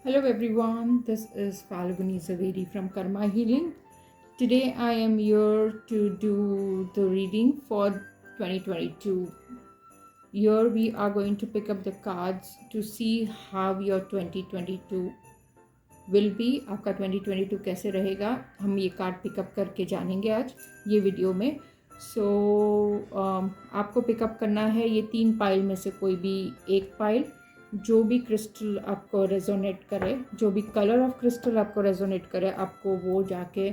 Hello everyone, this is Falguni Zaveri from Karma Healing. Today I am here to do the reading for 2022. Here we are going to pick up the cards to see how your 2022 will be. आपका 2022 कैसे रहेगा, हम ये card pick up करके जानेंगे आज ये video में. आपको पिकअप करना है ये 3 पाइल में से कोई भी एक पाइल. जो भी क्रिस्टल आपको रेजोनेट करे, जो भी कलर ऑफ क्रिस्टल आपको रेजोनेट करे, आपको वो जाके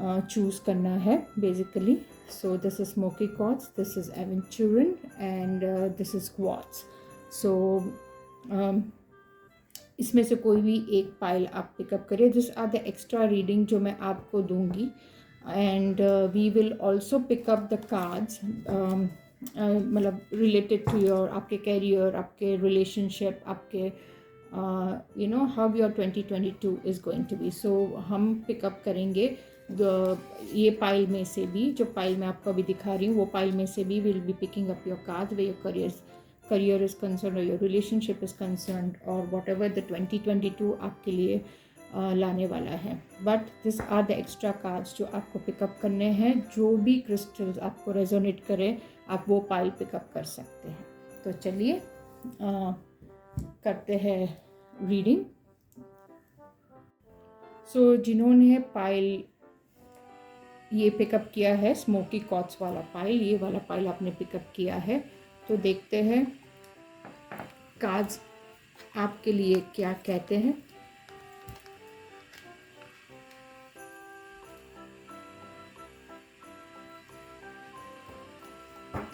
चूज़ करना है basically. So this is smoky quartz, this is aventurine and this is quartz. So इसमें से कोई भी एक पाइल आप पिकअप करिए. This are the extra reading जो मैं आपको दूंगी. And we will also pick up the cards मतलब रिलेटेड टू योर, आपके कैरियर, आपके रिलेशनशिप, आपके how your 2022 is going to B. सो हम पिकअप करेंगे ये पाइल में से भी, जो पाइल मैं आपको अभी दिखा रही हूँ वो पाइल में से भी will be picking up your card way your career is concerned or your relationship is concerned or whatever the 2022 आपके लिए लाने वाला है. But this are the extra cards जो आपको पिकअप करने हैं. जो भी क्रिस्टल्स आपको रेजोनेट करे आप वो पाइल पिकअप कर सकते हैं. तो चलिए करते हैं रीडिंग. सो जिन्होंने पाइल ये पिकअप किया है, स्मोकी क्वार्ट्ज वाला पाइल, ये वाला पाइल आपने पिकअप किया है, तो देखते हैं कार्ड्स आपके लिए क्या कहते हैं.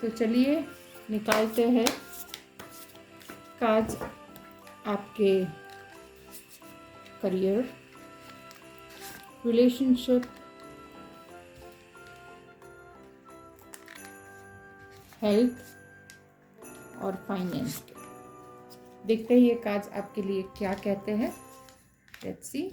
तो चलिए निकालते हैं कार्ड्स आपके करियर, रिलेशनशिप, हेल्थ और फाइनेंस. देखते हैं ये कार्ड्स आपके लिए क्या कहते हैं. Let's see.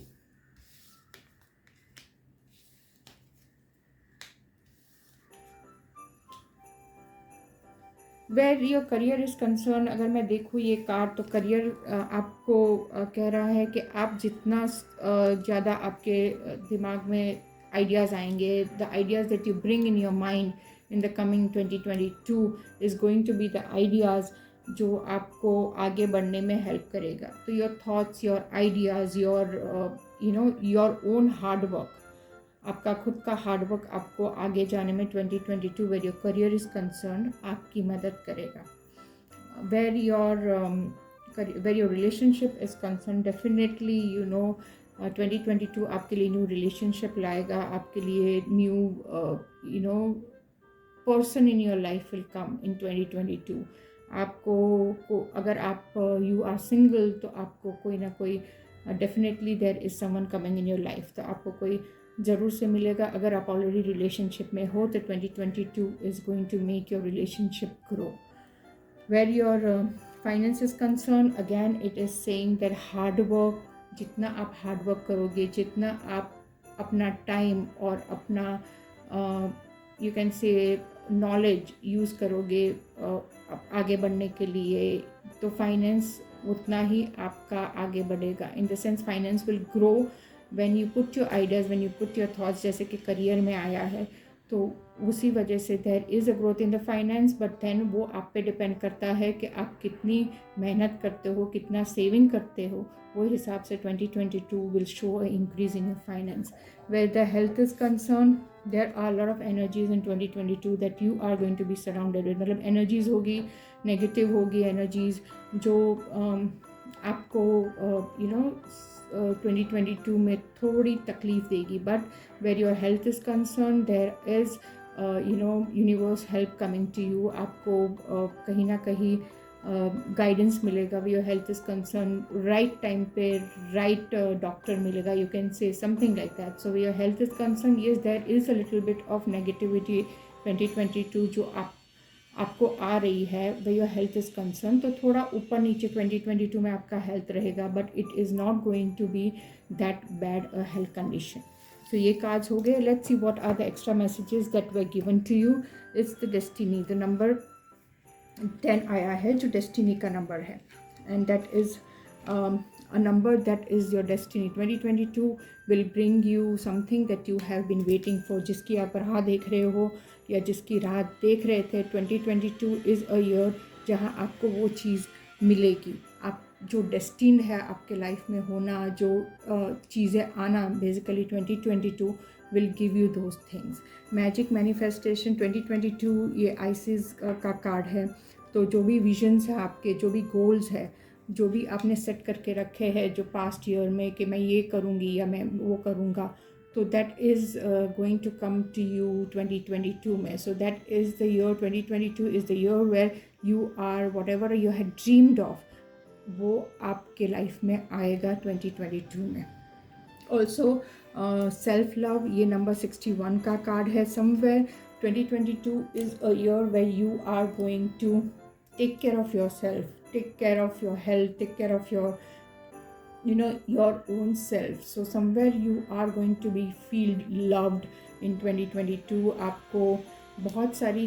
Where your career is concern, अगर मैं देखूँ ये कार्ड तो करियर आपको कह रहा है कि आप जितना ज़्यादा आपके दिमाग में आइडियाज़ आएंगे, the ideas that you bring in your mind in the coming 2022 is going to be the ideas जो आपको आगे बढ़ने में हेल्प करेगा. तो your thoughts, your ideas, your own hard work, आपका खुद का हार्ड वर्क आपको आगे जाने में 2022 where your career is concern आपकी मदद करेगा. Where your relationship is concern, definitely 2022 आपके लिए न्यू रिलेशनशिप लाएगा, आपके लिए new person in your life will come in 2022. आपको अगर आप यू आर सिंगल तो आपको कोई ना कोई definitely there is someone coming in your life, तो आपको कोई ज़रूर से मिलेगा. अगर आप ऑलरेडी रिलेशनशिप में हो तो 2022 is going to make your relationship grow. Where your finance is concern, again it is saying that hard work, जितना आप हार्ड वर्क करोगे, जितना आप अपना टाइम और अपना यू कैन से नॉलेज यूज़ करोगे आगे बढ़ने के लिए, तो फाइनेंस उतना ही आपका आगे बढ़ेगा. In the sense finance will grow when you put your ideas, when you put your thoughts, जैसे कि करियर में आया है तो उसी वजह से there is a growth in the finance. but then वो आप पे डिपेंड करता है कि आप कितनी मेहनत करते हो, कितना सेविंग करते हो, वो हिसाब से 2022 will show an increase in your finance. Where the health is concerned, there are a lot of energies in 2022 that you are going to be surrounded with. मतलब energies होगी, नेगेटिव होगी एनर्जीज जो आपको 2022 में थोड़ी तकलीफ देगी. But where your health is concern there is universe help coming to you. आपको कहीं ना कहीं गाइडेंस मिलेगा. Where your health is concern, right time पे राइट डॉक्टर मिलेगा, you can say something like that. So where your health is concern, yes there is a little bit of negativity 2022 जो आपको आ रही है. वे योर हेल्थ इज़ कंसर्न, तो थोड़ा ऊपर नीचे 2022 में आपका हेल्थ रहेगा, but it is not going to be that bad a health condition. So ये कार्ड्स हो गए. Let's see what are the extra messages that were given to you. It's the destiny, the number 10 आया है जो destiny का number है, and that is a number that is your destiny. 2022 will bring you something that you have been waiting for, जिसकी आप राह देख रहे हो या जिसकी राह देख रहे थे. 2022 is a year जहाँ आपको वो चीज़ मिलेगी. आप जो डेस्टिन्ड है आपके लाइफ में होना, जो चीज़ें आना, basically 2022 will give you those things. Magic manifestation 2022 ये आइसिस का कार्ड है. तो जो भी विजन्स है आपके, जो भी गोल्स है, जो भी आपने सेट करके रखे हैं जो पास्ट ईयर में कि मैं ये करूँगी या मैं वो करूँगा, तो that is going to come to you 2022 में. So that is the year 2022 is the year where you are whatever you had dreamed of, वो आपके लाइफ में आएगा 2022 में. ऑल्सो सेल्फ लव, ये नंबर 61 का कार्ड है. Somewhere 2022 is a year where you are going to take care of yourself, take care of your health, take care of your your own self. So somewhere you are going to be feel loved in 2022. आपको बहुत सारी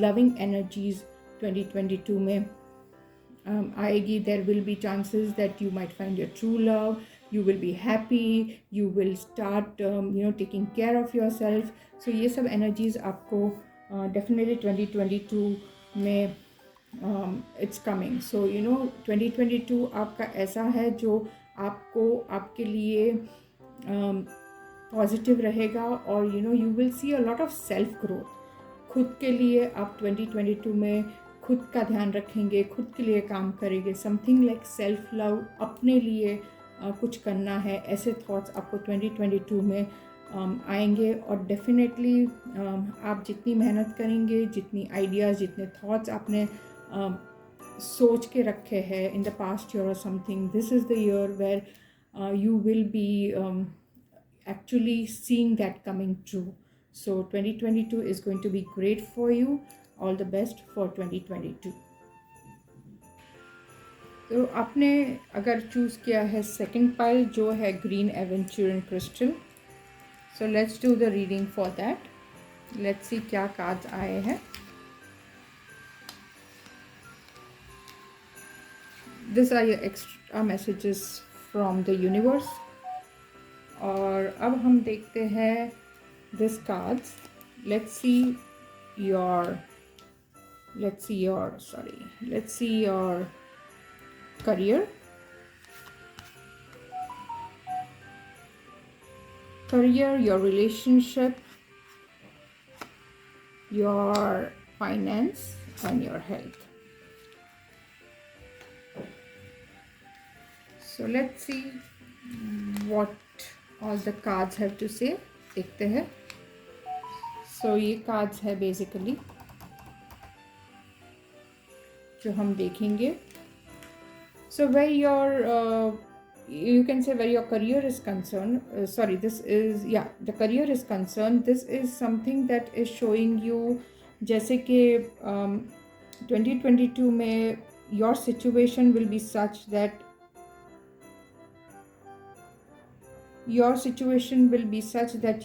loving energies 2022 में आएगी. There will be chances that you might find your true love, you will be happy, you will start taking care of yourself. So ये सब energies आपको definitely 2022 में it's coming. So 2022 आपका ऐसा है जो आपको आपके लिए पॉजिटिव रहेगा. और you will see a lot of self growth. खुद के लिए आप 2022 में खुद का ध्यान रखेंगे, खुद के लिए काम करेंगे. समथिंग लाइक सेल्फ लव, अपने लिए कुछ करना है, ऐसे थॉट्स आपको 2022 में आएंगे. और डेफिनेटली आप जितनी मेहनत करेंगे, जितनी आइडियाज़, जितने थॉट्स आपने सोच के रखे हैं in the past year or something, this is the year where you will be actually seeing that coming true. So 2022 is going to be great for you. All the best for 2022. तो आपने अगर choose किया है second pile जो है green aventurine crystal, so let's do the reading for that. Let's see क्या cards आए हैं. These are your extra messages from the universe. और अब हम देखते हैं this cards. Let's see your career. Your relationship, your finance and your health. So let's see what all the cards have to say. देखते हैं. So ये cards है basically जो हम देखेंगे. So where your you can say where your career is concerned, the career is concerned, this is something that is showing you जैसे कि 2022 में your situation will be such that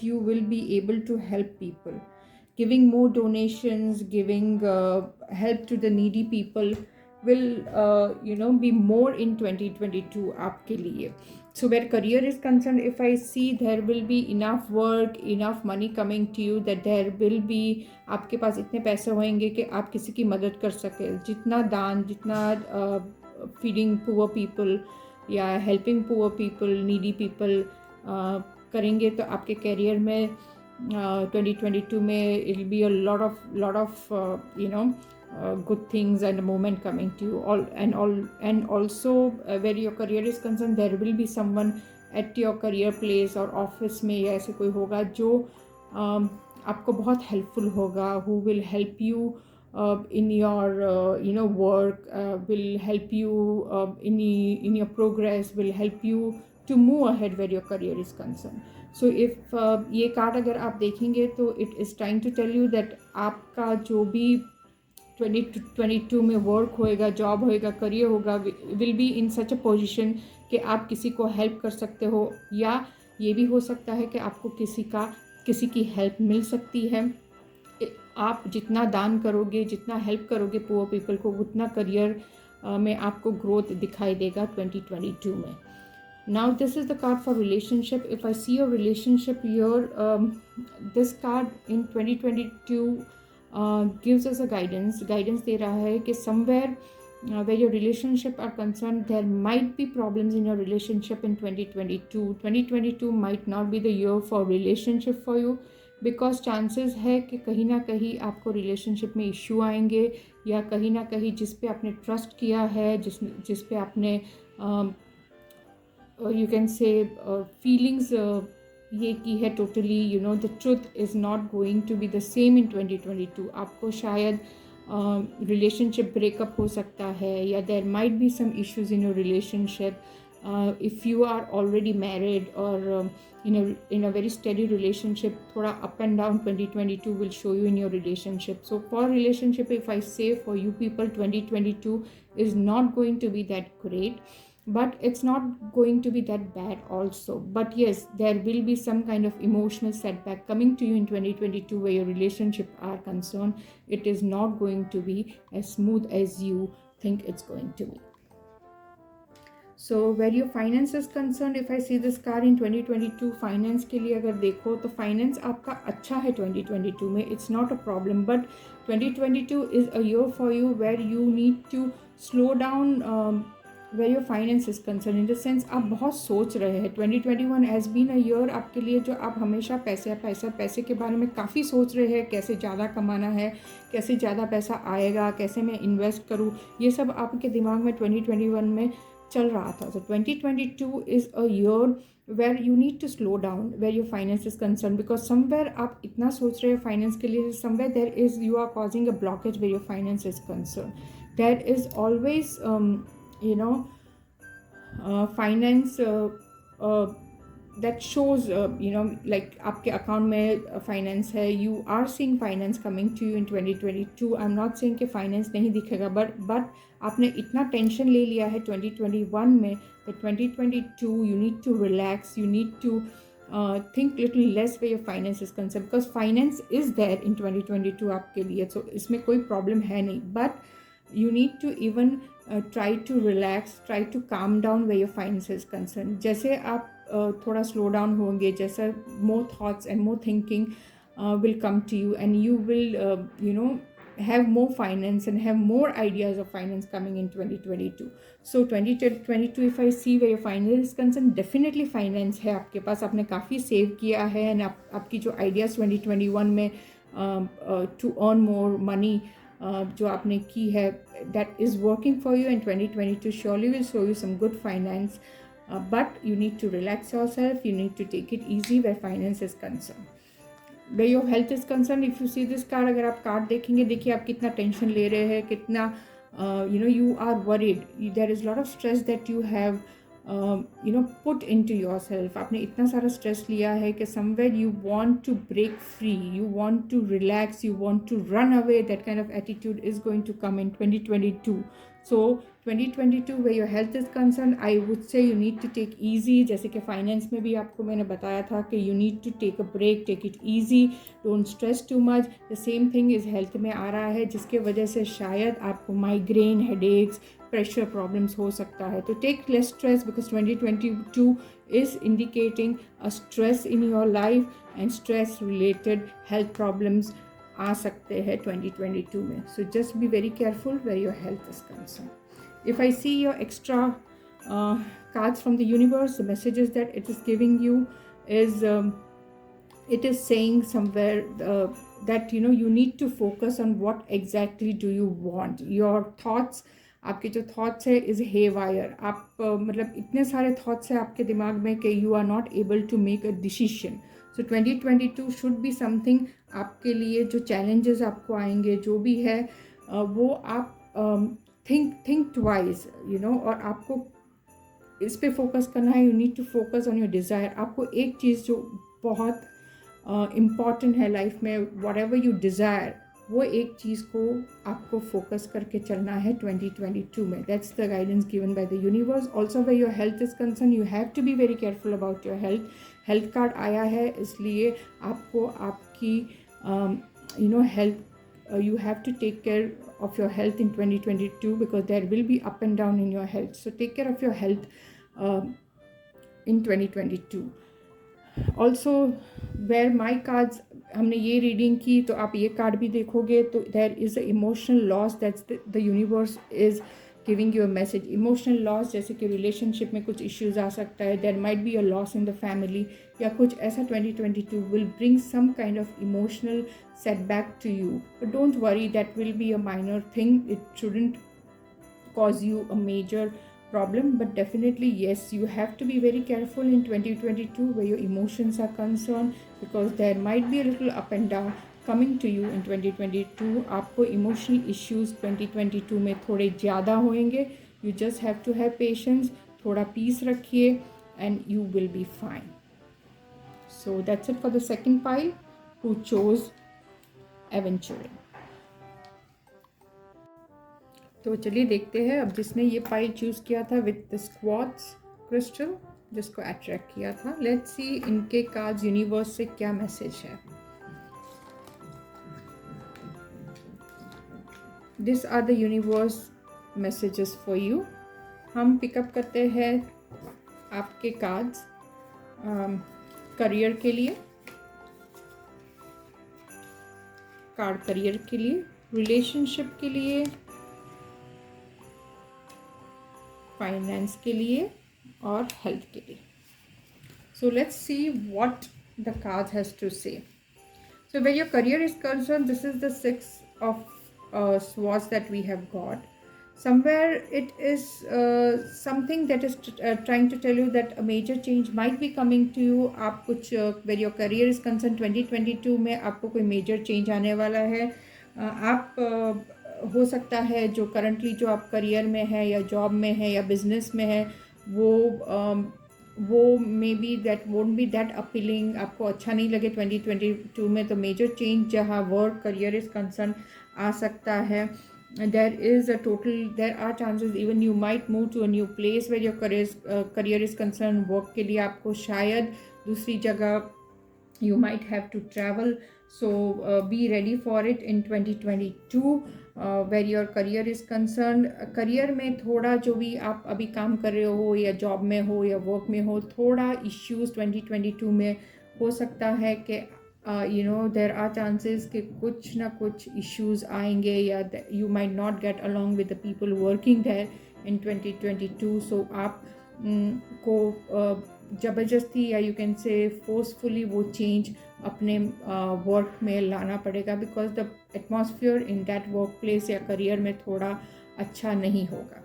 you will be able to help people, giving more donations, giving help to the needy people will be more in 2022 आपके लिए. So where career is concerned, if I see there will be enough work, enough money coming to you, that there will be आपके पास इतने पैसे होंगे कि आप किसी की मदद कर सके. जितना दान, जितना feeding poor people या helping poor people, needy people करेंगे तो आपके करियर में 2022 में it will be a lot of good things and a moment coming to you. And also where your career is concerned, there will be someone at your career place or office में या ऐसे कोई होगा जो आपको बहुत helpful होगा, who will help you in your work, will help you in your progress, will help you to move ahead where your career is concerned. So if ये कार्ड अगर आप देखेंगे तो it is trying to tell you that आपका जो भी 2022 में work होएगा, जॉब होएगा, करियर होगा, will be in such a position कि आप किसी को हेल्प कर सकते हो, या ये भी हो सकता है कि आपको किसी की हेल्प मिल सकती है. आप जितना दान करोगे, जितना हेल्प करोगे पुअर पीपल को, उतना करियर में आपको ग्रोथ दिखाई देगा 2022 में. Now this is the card for relationship. If I see your relationship here, this card in 2022 gives us a guidance दे रहा है कि somewhere where your relationship are concerned, there might be problems in your relationship in 2022. 2022 might not be the year for relationship for you, because chances है कि कहीं ना कहीं आपको relationship में इश्यू आएंगे, या कहीं ना कहीं जिस पे आपने ट्रस्ट किया है, जिस पे आपने यू कैन से फीलिंग्स ये की है totally, you know the truth is not going to be the same in 2022. आपको शायद रिलेशनशिप ब्रेकअप हो सकता है, या there might be some issues in your relationship. If you are already married or in a very steady relationship, thoda up and down 2022 will show you in your relationship. So for relationship, if I say for you people, 2022 is not going to be that great, but it's not going to be that bad also. But yes, there will be some kind of emotional setback coming to you in 2022 where your relationship are concerned. It is not going to be as smooth as you think it's going to be. So where your finance is concerned, if I see this card in 2022, finance के लिए अगर देखो तो finance आपका अच्छा है 2022 में, it's not a problem. But 2022 is a year for you where you need to slow down where your finance is concerned. In the sense आप बहुत सोच रहे हैं. 2021 has been a year आपके लिए जो आप हमेशा पैसे के बारे में काफ़ी सोच रहे हैं, कैसे ज़्यादा कमाना है, कैसे ज़्यादा पैसा आएगा, कैसे मैं इन्वेस्ट करूँ, ये सब आपके दिमाग में 2021 में चल रहा था. So 2022 is a year where you need to slow down where your finance is concerned, because somewhere आप इतना सोच रहे हैं फाइनेंस के लिए, somewhere there is you are causing a blockage where your finance is concerned. There is always finance that shows like आपके account में finance है, you are seeing finance coming to you in 2022. I'm not saying कि finance नहीं दिखेगा, but आपने इतना tension ले लिया है 2021 में, तो 2022 you need to relax, you need to think little less where your finance is concerned, because finance is there in 2022 आपके लिए, so इसमें कोई प्रॉब्लम है नहीं. But you need to even try to relax, try to calm down where your finance is concerned. जैसे आप थोड़ा slow down होंगे, जैसा more thoughts and more thinking will come to you, and you will have more finance and have more ideas of finance coming in 2022. So 2022 if I see where your finance is concerned, definitely finance है आपके पास, आपने काफ़ी save किया है, and आपकी जो ideas 2021 में to earn more money जो आपने की है, that is working for you, and 2022 surely will show you some good finance. But you need to relax yourself, you need to take it easy where finance is concerned. Where your health is concerned, if you see this card, अगर आप card देखेंगे, देखिए आप कितना tension ले रहे हैं, कितना you are worried, there is a lot of stress that you have put into yourself. आपने इतना सारा स्ट्रेस लिया है कि somewhere you want to break free, you want to relax, you want to run away. That kind of attitude is going to come in 2022. So 2022 where your health is concerned, I would say you need to take easy. जैसे कि finance में भी आपको मैंने बताया था कि you need to take a break, take it easy, don't stress too much. The same thing is health में आ रहा है, जिसके वजह से शायद आपको माइग्रेन, हेडेक्स, प्रेशर प्रॉब्लम्स हो सकता है. तो take less stress, because 2022 is indicating a stress in your life, and stress related health problems आ सकते हैं 2022 में. So just be very careful where your health is concerned. If I see your extra cards from the universe, the messages that it is giving you is it is saying somewhere that you need to focus on what exactly do you want. Your thoughts, आपके जो thoughts है is haywire. आप मतलब इतने सारे thoughts हैं आपके दिमाग में कि you are not able to make a decision. So 2022 should be something आपके लिए, जो चैलेंजेस आपको आएंगे जो भी है वो आप थिंक ट्वाइस और आपको इस पे फोकस करना है. You need to focus on your desire. आपको एक चीज़ जो बहुत इम्पॉर्टेंट है लाइफ में, वॉट एवर यू डिज़ायर, वो एक चीज़ को आपको फोकस करके चलना है 2022 में. That's the guidance given by the universe. Also where your health is concern, you have to be very careful about your health. Card आया है इसलिए आपको आपकी health you have to take care of your health in 2022 because there will be up and down in your health. So take care of your health in 2022. Also where my cards, हमने ये reading की तो आप ये card भी देखोगे तो there is a emotional loss that's the universe is giving you a message. Emotional loss जैसे कि रिलेशनशिप में कुछ इश्यूज आ सकता है, there might be a loss in the family या कुछ ऐसा. 2022 will bring some kind of emotional setback to you, but don't worry, that will be a minor thing. It shouldn't cause you a major problem, but definitely yes, you have to be very careful in 2022 where your emotions are concerned, because there might be a little up and down coming to you in 2022. आपको emotional issues 2022 में थोड़े ज़्यादा होंगे. You just have to have patience, थोड़ा peace रखिए and you will be fine. So that's it for the second pile who chose aventuring. तो चलिए देखते हैं अब जिसने ये पाइल चूज़ किया था विद द क्वार्ट्ज क्रिस्टल जिसको अट्रैक्ट किया था. लेट्स सी इनके कार्ड्स यूनिवर्स से क्या मैसेज है. This are the universe messages for you. हम पिकअप करते हैं आपके कार्ड्स करियर के लिए, कार्ड करियर के लिए, रिलेशनशिप के लिए, फाइनेंस के लिए और हेल्थ के लिए. So let's see what the card has to say. So where your career is concern, this is the 6 of swords that we have got. Somewhere it is something that is trying to tell you that a major change might be coming to you. आप कुछ where your career is concerned 2022 में आपको कोई major change आने वाला है. आप हो सकता है जो करंटली जो आप करियर में है या जॉब में है या बिजनेस में है वो may be that won't be that appealing, आपको अच्छा नहीं लगे 2022 में. तो मेजर चेंज जहाँ वर्क करियर इज़ कंसर्न आ सकता है. there are chances even you might move to a new place where your career is concerned. Work के लिए आपको शायद दूसरी जगह you might have to travel, so be ready for it in 2022 where your career is concerned. Career में थोड़ा जो भी आप अभी काम कर रहे हो या जॉब में हो या वर्क में हो, थोड़ा इश्यूज 2022 में हो सकता है कि there are chances कि कुछ ना कुछ इश्यूज आएंगे या you might not get along with the people working there in 2022. so आप को ज़बरदस्ती या यू कैन से फोर्सफुली वो चेंज अपने वर्क में लाना पड़ेगा, because the atmosphere in that work place या करियर में थोड़ा अच्छा नहीं होगा.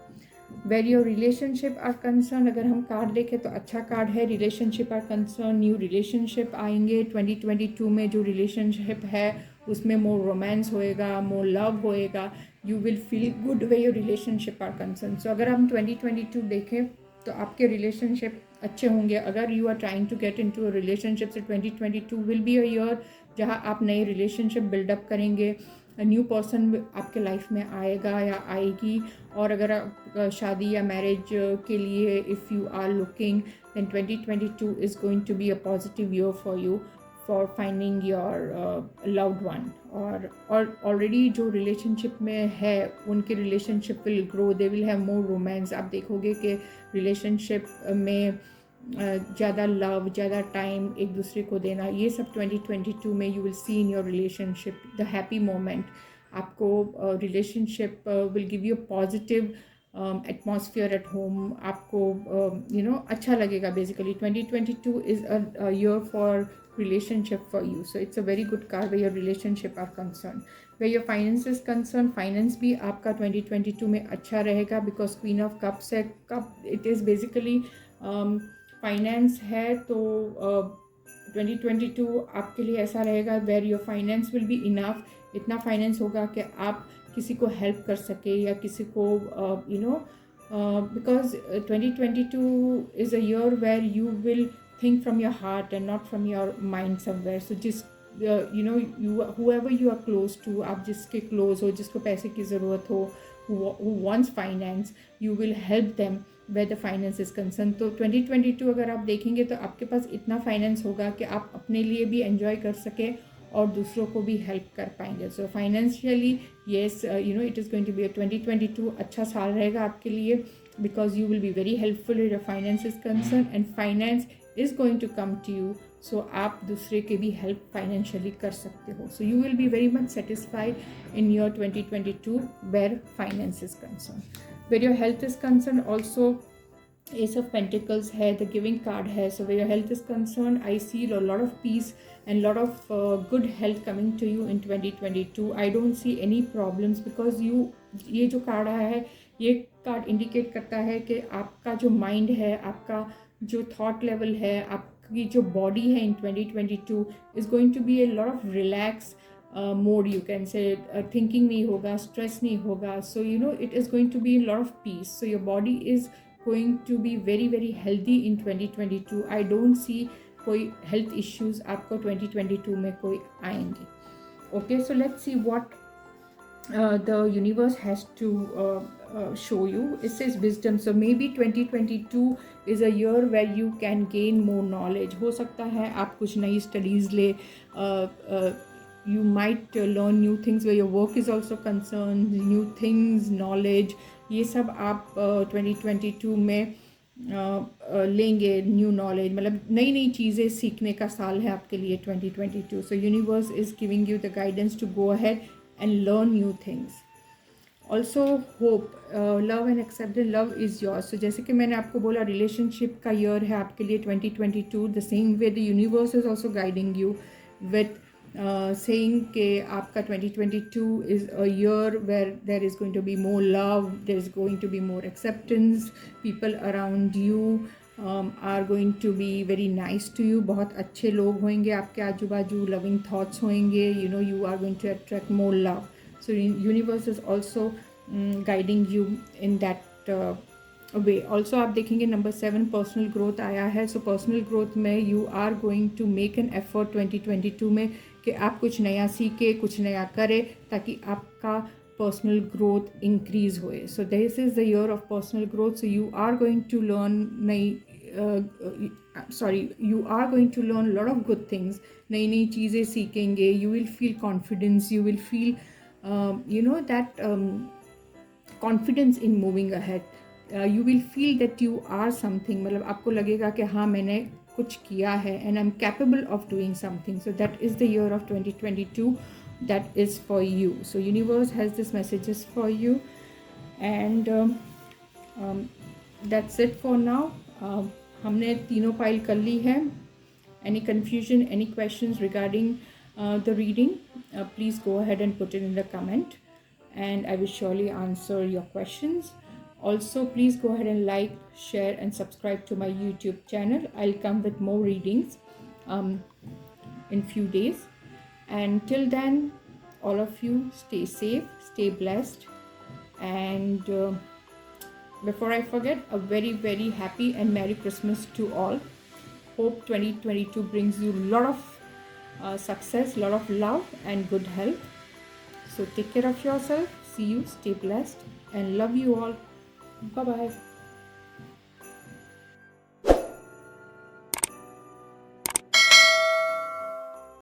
Where your relationship are concern, अगर हम कार्ड देखें तो अच्छा कार्ड है. Relationship are concern, new relationship आएंगे 2022 में. जो रिलेशनशिप है उसमें मोर रोमांस होएगा, मोर लव होएगा, you will feel good where your relationship are concern. So अगर हम 2022 देखें तो आपके रिलेशनशिप अच्छे होंगे. अगर you are trying to get into a relationship से 2022 विल बी अ ईयर जहां आप नए रिलेशनशिप बिल्डअप करेंगे. न्यू पर्सन आपके लाइफ में आएगा या आएगी. और अगर आप शादी या मैरिज के लिए if you are looking then 2022 is going to be a positive year for you for finding your loved one. और ऑलरेडी जो रिलेशनशिप में है उनके relationship will grow, they will have more romance. आप देखोगे कि रिलेशनशिप में ज़्यादा लव, ज़्यादा टाइम एक दूसरे को देना, ये सब 2022 में you will see in your relationship the happy moment. आपको relationship will give you positive atmosphere at home. आपको अच्छा लगेगा. Basically 2022 is a year for relationship for you, so it's a very good card where your relationship are concerned. where your finance is concerned, finance भी आपका 2022 में अच्छा रहेगा, because queen of cups है. Cup it is basically finance है. तो 2022 आपके लिए ऐसा रहेगा where your finance will be enough. इतना finance होगा कि आप किसी को help कर सके या किसी को because 2022 is a year where you will think from your heart and not from your mind somewhere. So just whoever you are close to, आप जिसके close हो, जिसको पैसे की ज़रूरत हो, who wants finance, you will help them where the finance is concerned. तो 2022 अगर आप देखेंगे तो आपके पास इतना फाइनेंस होगा कि आप अपने लिए भी enjoy कर सके और दूसरों को भी हेल्प कर पाएंगे. So financially yes it is going to be 2022 अच्छा साल रहेगा आपके लिए, because you will be very helpful where your finance is concerned, and finance is going to come to you. So आप दूसरे के भी help financially कर सकते हो. So you will be very much satisfied in your 2022 where finance is concerned. Where your health is concerned also, Ace of Pentacles है, the giving card है. So where your health is concerned, I see a lot of peace and lot of good health coming to you in 2022. I don't see any problems because ये जो card आया है, ये card indicate करता है कि आपका जो माइंड है, आपका जो थॉट लेवल है, आपकी जो बॉडी है in 2022 is going to be a lot of relax mode. You can say thinking नहीं होगा, स्ट्रेस नहीं होगा. So it is going to be lot of peace. So your body is going to be very very healthy in 2022. I don't see कोई health issues आपको 2022 में कोई आएंगे. Okay, so let's see what the universe has to show you. It says wisdom. So maybe 2022 is a year where you can gain more knowledge. हो सकता है आप कुछ नई studies ले, you might learn new things where your work is also concerned, new things, knowledge. ये सब आप 2022 में लेंगे. न्यू नॉलेज मतलब नई नई चीज़ें सीखने का साल है आपके लिए 2022. So universe is giving you the guidance to go ahead and learn new things. Also hope, love and accepted, love is yours. So जैसे कि मैंने आपको बोला रिलेशनशिप का ईयर है आपके लिए 2022. The same way the universe is also guiding you with saying कि आपका 2022 is a year where there is going to be more love, there is going to be more acceptance, people around you are going to be very nice to you. बहुत अच्छे लोग होंगे आपके आजू बाजू, loving thoughts होंगे, you are going to attract more love. So universe is also guiding you in that way. Also आप देखेंगे नंबर 7 पर्सनल ग्रोथ आया है. सो पर्सनल ग्रोथ में you are going to make an effort 2022 में कि आप कुछ नया सीखे, कुछ नया करें ताकि आपका पर्सनल ग्रोथ इंक्रीज होए. So this is the year of personal growth. So you are going to learn you are going to learn lot of good things. नई नई चीज़ें सीखेंगे. You will feel confidence, you will feel that confidence in moving ahead. You will feel that you are something. मतलब आपको लगेगा कि हाँ मैंने कुछ किया है and I'm capable of doing something. So that is the year of 2022 that is for you. So universe has these messages for you, and that's it for now. हमने तीनों पाइल कर ली है. Any confusion, any questions regarding the reading, please go ahead and put it in the comment and I will surely answer your questions. Also, please go ahead and like, share and subscribe to my YouTube channel. I'll come with more readings in few days. And till then, all of you stay safe, stay blessed. And before I forget, a very, very happy and Merry Christmas to all. Hope 2022 brings you a lot of success, lot of love and good health. So take care of yourself. See you, stay blessed and love you all. Bye-bye.